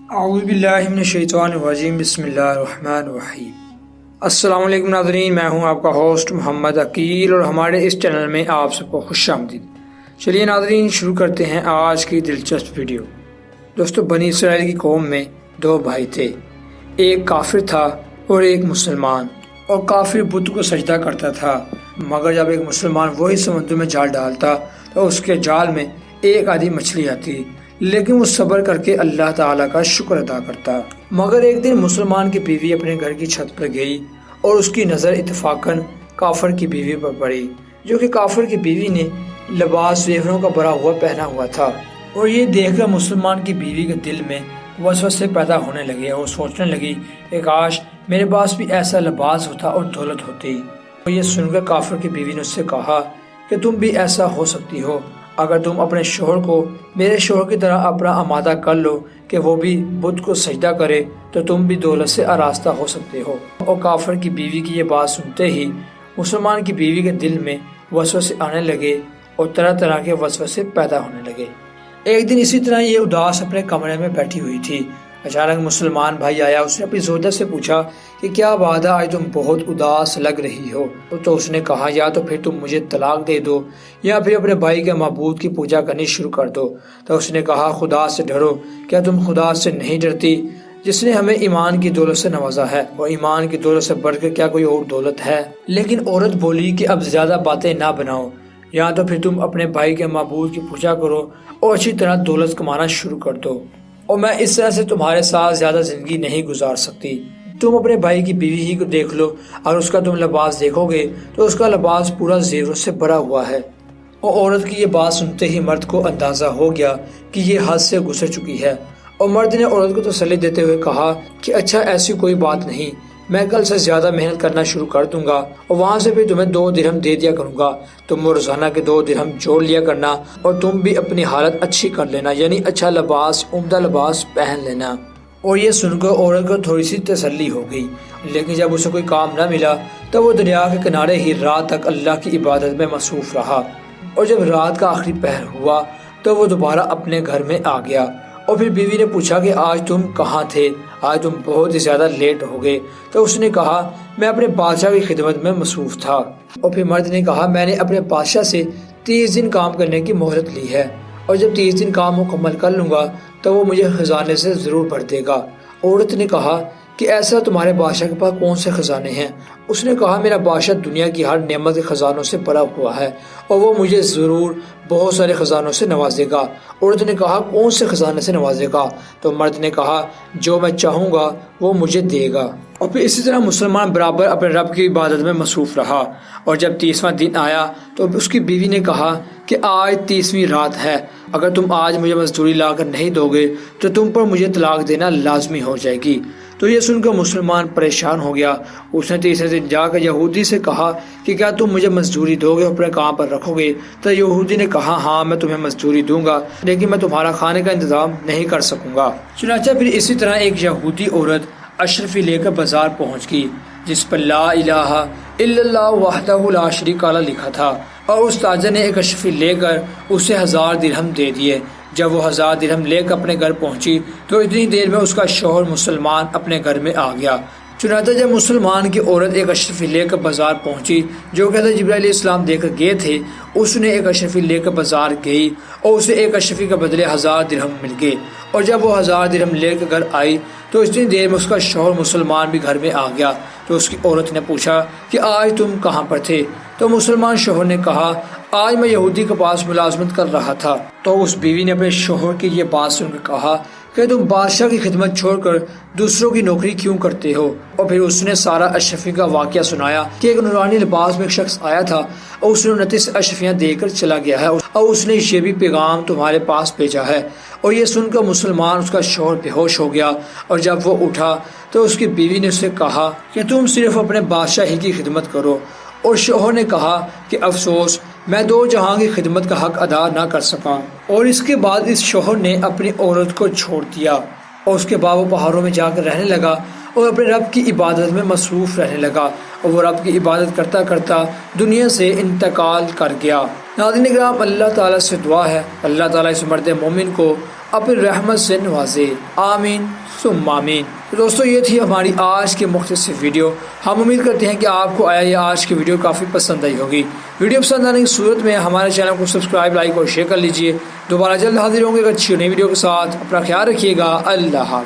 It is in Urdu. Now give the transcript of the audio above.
اعوذ باللہ من الشیطان الرجیم، بسم اللہ الرحمن الرحیم۔ السلام علیکم ناظرین، میں ہوں آپ کا ہوسٹ محمد عقیل اور ہمارے اس چینل میں آپ سب کو خوش آمدید۔ چلیے ناظرین، شروع کرتے ہیں آج کی دلچسپ ویڈیو۔ دوستو، بنی اسرائیل کی قوم میں دو بھائی تھے، ایک کافر تھا اور ایک مسلمان۔ اور کافر بت کو سجدہ کرتا تھا، مگر جب ایک مسلمان وہی سمندر میں جال ڈالتا تو اس کے جال میں ایک آدھی مچھلی آتی، لیکن وہ صبر کر کے اللہ تعالیٰ کا شکر ادا کرتا۔ مگر ایک دن مسلمان کی بیوی اپنے گھر کی چھت پر گئی اور اس کی نظر اتفاقاً کافر کی بیوی پر پڑی، جو کہ کافر کی بیوی نے لباس زیوروں کا بھرا ہوا پہنا ہوا تھا۔ اور یہ دیکھ کر مسلمان کی بیوی کے دل میں وسوسے پیدا ہونے لگے اور سوچنے لگی کہ کاش میرے پاس بھی ایسا لباس ہوتا اور دولت ہوتی۔ اور یہ سن کر کافر کی بیوی نے اس سے کہا کہ تم بھی ایسا ہو سکتی ہو، اگر تم اپنے شوہر کو میرے شوہر کی طرح اپنا آمادہ کر لو کہ وہ بھی بت کو سجدہ کرے تو تم بھی دولت سے آراستہ ہو سکتے ہو۔ اور کافر کی بیوی کی یہ بات سنتے ہی مسلمان کی بیوی کے دل میں وسوسے آنے لگے اور طرح طرح کے وسوسے پیدا ہونے لگے۔ ایک دن اسی طرح یہ اداس اپنے کمرے میں بیٹھی ہوئی تھی، اچانک مسلمان بھائی آیا۔ اس نے اپنی زوجہ سے پوچھا کہ کیا بات ہے، آج تم بہت اداس لگ رہی ہو؟ تو اس نے کہا یا تو پھر تم مجھے طلاق دے دو یا پھر اپنے بھائی کے معبود کی پوجا کرنی شروع کر دو۔ تو اس نے کہا خدا سے ڈرو، کیا تم خدا سے نہیں ڈرتی جس نے ہمیں ایمان کی دولت سے نوازا ہے، اور ایمان کی دولت سے بڑھ کر کیا کوئی اور دولت ہے؟ لیکن عورت بولی کہ اب زیادہ باتیں نہ بناؤ، یا تو پھر تم اپنے بھائی کے معبود کی پوجا کرو اور اچھی طرح دولت کمانا شروع کر دو، اور میں اس طرح سے تمہارے ساتھ زیادہ زندگی نہیں گزار سکتی۔ تم اپنے بھائی کی بیوی ہی کو دیکھ لو، اگر اس کا تم لباس دیکھو گے تو اس کا لباس پورا زیوروں سے بھرا ہوا ہے۔ اور عورت کی یہ بات سنتے ہی مرد کو اندازہ ہو گیا کہ یہ حد سے گزر چکی ہے، اور مرد نے عورت کو تسلی دیتے ہوئے کہا کہ اچھا، ایسی کوئی بات نہیں، میں کل سے زیادہ محنت کرنا شروع کر دوں گا اور وہاں سے پھر تمہیں 2 درہم دے دیا کروں گا، تم روزانہ کے 2 درہم جوڑ لیا کرنا اور تم بھی اپنی حالت اچھی کر لینا، یعنی اچھا لباس، عمدہ لباس پہن لینا۔ اور یہ سن کر عورت کو تھوڑی سی تسلی ہو گئی، لیکن جب اسے کوئی کام نہ ملا تو وہ دریا کے کنارے ہی رات تک اللہ کی عبادت میں مصروف رہا۔ اور جب رات کا آخری پہر ہوا تو وہ دوبارہ اپنے گھر میں آ گیا، اور پھر بیوی نے پوچھا کہ آج تم کہاں تھے، آج تم بہت ہی زیادہ لیٹ ہو گئے۔ تو اس نے کہا میں اپنے بادشاہ کی خدمت میں مصروف تھا۔ اور پھر مرد نے کہا میں نے اپنے بادشاہ سے 30 دن کام کرنے کی مہلت لی ہے، اور جب 30 دن کام مکمل کر لوں گا تو وہ مجھے خزانے سے ضرور بھر دے گا۔ عورت نے کہا کہ ایسا تمہارے بادشاہ کے پاس کون سے خزانے ہیں؟ اس نے کہا میرا بادشاہ دنیا کی ہر نعمت کے خزانوں سے بھرا ہوا ہے اور وہ مجھے ضرور بہت سارے خزانوں سے نوازے گا۔ عورت نے کہا کون سے خزانے سے نوازے گا؟ تو مرد نے کہا جو میں چاہوں گا وہ مجھے دے گا۔ اور پھر اسی طرح مسلمان برابر اپنے رب کی عبادت میں مصروف رہا، اور جب 30واں دن آیا تو اس کی بیوی نے کہا کہ آج 30ویں رات ہے، اگر تم آج مجھے مزدوری لا کر نہیں دو گے تو تم پر مجھے طلاق دینا لازمی ہو جائے گی۔ تو یہ سن کر مسلمان پریشان ہو گیا۔ اس نے 30ویں دن جا کر یہودی سے کہا کہ کیا تم مجھے مزدوری دو گے اور اپنے کام پر رکھو گے؟ تو یہودی نے کہا ہاں میں تمہیں مزدوری دوں گا، لیکن میں تمہارا کھانے کا انتظام نہیں کر سکوں گا۔ چنانچہ پھر اسی طرح ایک یہودی عورت اشرفی لے کر بازار پہنچ گئی جس پر لا الہ الا اللہ وحدہ لا شریک لہ لکھا تھا، اور اس تاجر نے ایک اشرفی لے کر اسے 1000 درہم دے دیے۔ جب وہ 1000 درہم لے کر اپنے گھر پہنچی تو اتنی دیر میں اس کا شوہر مسلمان اپنے گھر میں آ گیا۔ چنانچہ جب مسلمان کی عورت ایک اشرفی لے کر بازار پہنچی جو کہ حضرت جبرائیل علیہ السلام دے کر گئے تھے، اس نے ایک اشرفی لے کر بازار گئی اور اسے ایک اشرفی کے بدلے 1000 درہم مل گئے۔ اور جب وہ 1000 درہم لے کر گھر آئی تو اتنی دیر میں اس کا شوہر مسلمان بھی گھر میں آ گیا۔ تو اس کی عورت نے پوچھا کہ آج تم کہاں پر تھے؟ تو مسلمان شوہر نے کہا آج میں یہودی کے پاس ملازمت کر رہا تھا۔ تو اس بیوی نے اپنے شوہر کی یہ بات سن کر کہا کہ تم بادشاہ کی خدمت چھوڑ کر دوسروں کی نوکری کیوں کرتے ہو؟ اور پھر اس نے سارا اشرفی کا واقعہ سنایا کہ ایک نورانی لباس میں ایک شخص آیا تھا اور اس نے 29 اشرفیاں دے کر چلا گیا ہے، اور اس نے یہ بھی پیغام تمہارے پاس بھیجا ہے۔ اور یہ سن کر مسلمان اس کا شوہر بے ہوش ہو گیا، اور جب وہ اٹھا تو اس کی بیوی نے اسے کہا کہ تم صرف اپنے بادشاہ ہی کی خدمت کرو۔ اور شوہر نے کہا کہ افسوس میں 2 جہاں کی خدمت کا حق ادا نہ کر سکا۔ اور اس کے بعد اس شوہر نے اپنی عورت کو چھوڑ دیا، اور اس کے بعد وہ پہاڑوں میں جا کر رہنے لگا اور اپنے رب کی عبادت میں مصروف رہنے لگا، اور وہ رب کی عبادت کرتا کرتا دنیا سے انتقال کر گیا۔ ناظرین کرام، اللہ تعالیٰ سے دعا ہے اللہ تعالیٰ اس مرد مومن کو اپنی رحمت سے نوازے، آمین ثم آمین۔ دوستو یہ تھی ہماری آج کی مختصر ویڈیو۔ ہم امید کرتے ہیں کہ آپ کو یہ آج کی ویڈیو کافی پسند آئی ہوگی۔ ویڈیو پسند آنے کی صورت میں ہمارے چینل کو سبسکرائب، لائک اور شیئر کر لیجئے۔ دوبارہ جلد حاضر ہوں گے ایک اچھی نئی ویڈیو کے ساتھ۔ اپنا خیال رکھیے گا۔ اللہ حافظ۔